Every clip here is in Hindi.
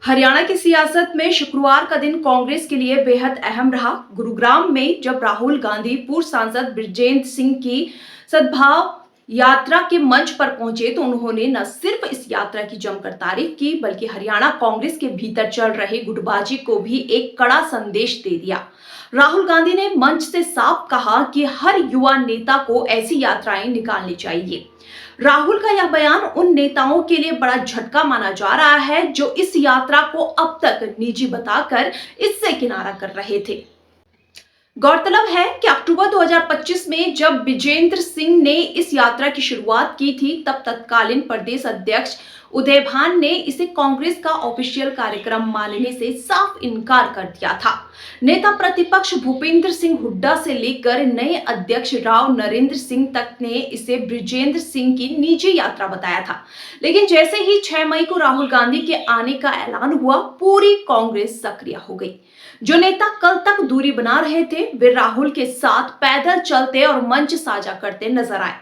हरियाणा की सियासत में शुक्रवार का दिन कांग्रेस के लिए बेहद अहम रहा। गुरुग्राम में जब राहुल गांधी पूर्व सांसद बृजेंद्र सिंह की सद्भाव यात्रा के मंच पर पहुंचे तो उन्होंने न सिर्फ इस यात्रा की जमकर तारीफ की बल्कि हरियाणा कांग्रेस के भीतर चल रहे गुटबाजी को भी एक कड़ा संदेश दे दिया। राहुल गांधी ने मंच से साफ कहा कि हर युवा नेता को ऐसी यात्राएं निकालनी चाहिए। राहुल का यह बयान उन नेताओं के लिए बड़ा झटका माना जा रहा है जो इस यात्रा को अब तक निजी बताकर इससे किनारा कर रहे थे। गौरतलब है कि अक्टूबर 2025 में जब बिजेंद्र सिंह ने इस यात्रा की शुरुआत की थी तब तत्कालीन प्रदेश अध्यक्ष उदय भान ने इसे कांग्रेस का ऑफिशियल कार्यक्रम मानने से साफ इनकार कर दिया था। नेता प्रतिपक्ष भूपेंद्र सिंह हुड्डा से लेकर नए अध्यक्ष राव नरेंद्र सिंह तक ने इसे बृजेंद्र सिंह की निजी यात्रा बताया था। लेकिन जैसे ही 6 मई को राहुल गांधी के आने का ऐलान हुआ, पूरी कांग्रेस सक्रिय हो गई। जो नेता कल तक दूरी बना रहे थे वे राहुल के साथ पैदल चलते और मंच साझा करते नजर आए।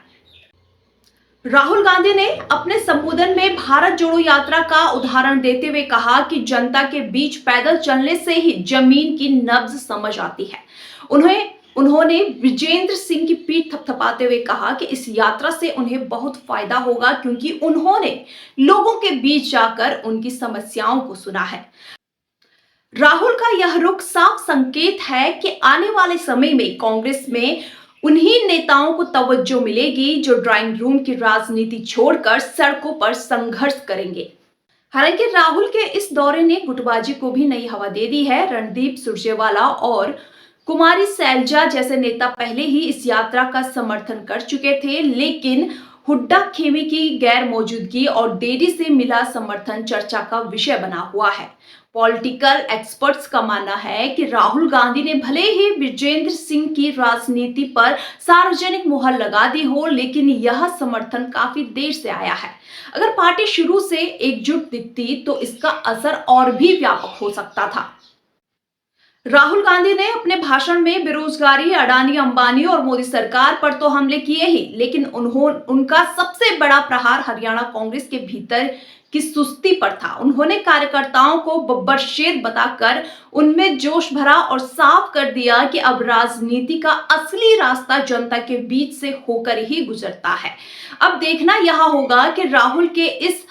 राहुल गांधी ने अपने संबोधन में भारत जोड़ो यात्रा का उदाहरण देते हुए कहा कि जनता के बीच पैदल चलने से ही जमीन की नब्ज समझ आती है। उन्होंने बृजेंद्र सिंह की पीठ थपथपाते हुए कहा कि इस यात्रा से उन्हें बहुत फायदा होगा क्योंकि उन्होंने लोगों के बीच जाकर उनकी समस्याओं को सुना है। राहुल का यह रुख साफ संकेत है कि आने वाले समय में कांग्रेस में उन्हीं नेताओं को तवज्जो मिलेगी जो ड्राइंग रूम की राजनीति छोड़कर सड़कों पर संघर्ष करेंगे। हालांकि राहुल के इस दौरे ने गुटबाजी को भी नई हवा दे दी है। रणदीप सुरजेवाला और कुमारी सैलजा जैसे नेता पहले ही इस यात्रा का समर्थन कर चुके थे, लेकिन हुड्डा खेमे की गैर मौजूदगी और देरी से मिला समर्थन चर्चा का विषय बना हुआ है। पॉलिटिकल एक्सपर्ट्स का मानना है कि राहुल गांधी ने भले ही बृजेंद्र सिंह की राजनीति पर सार्वजनिक मुहर लगा दी हो, लेकिन यह समर्थन काफी देर से आया है। अगर पार्टी शुरू से एकजुट दिखती तो इसका असर और भी व्यापक हो सकता था। राहुल गांधी ने अपने भाषण में बेरोजगारी, अडानी अंबानी और मोदी सरकार पर तो हमले किए ही, लेकिन उनका सबसे बड़ा प्रहार हरियाणा कांग्रेस के भीतर की सुस्ती पर था। उन्होंने कार्यकर्ताओं को बब्बर शेर बताकर उनमें जोश भरा और साफ कर दिया कि अब राजनीति का असली रास्ता जनता के बीच से होकर ही गुजरता है। अब देखना यह होगा कि राहुल के इस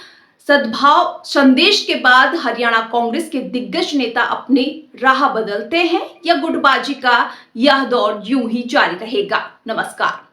सद्भाव संदेश के बाद हरियाणा कांग्रेस के दिग्गज नेता अपनी राह बदलते हैं या गुटबाजी का यह दौर यूं ही जारी रहेगा। नमस्कार।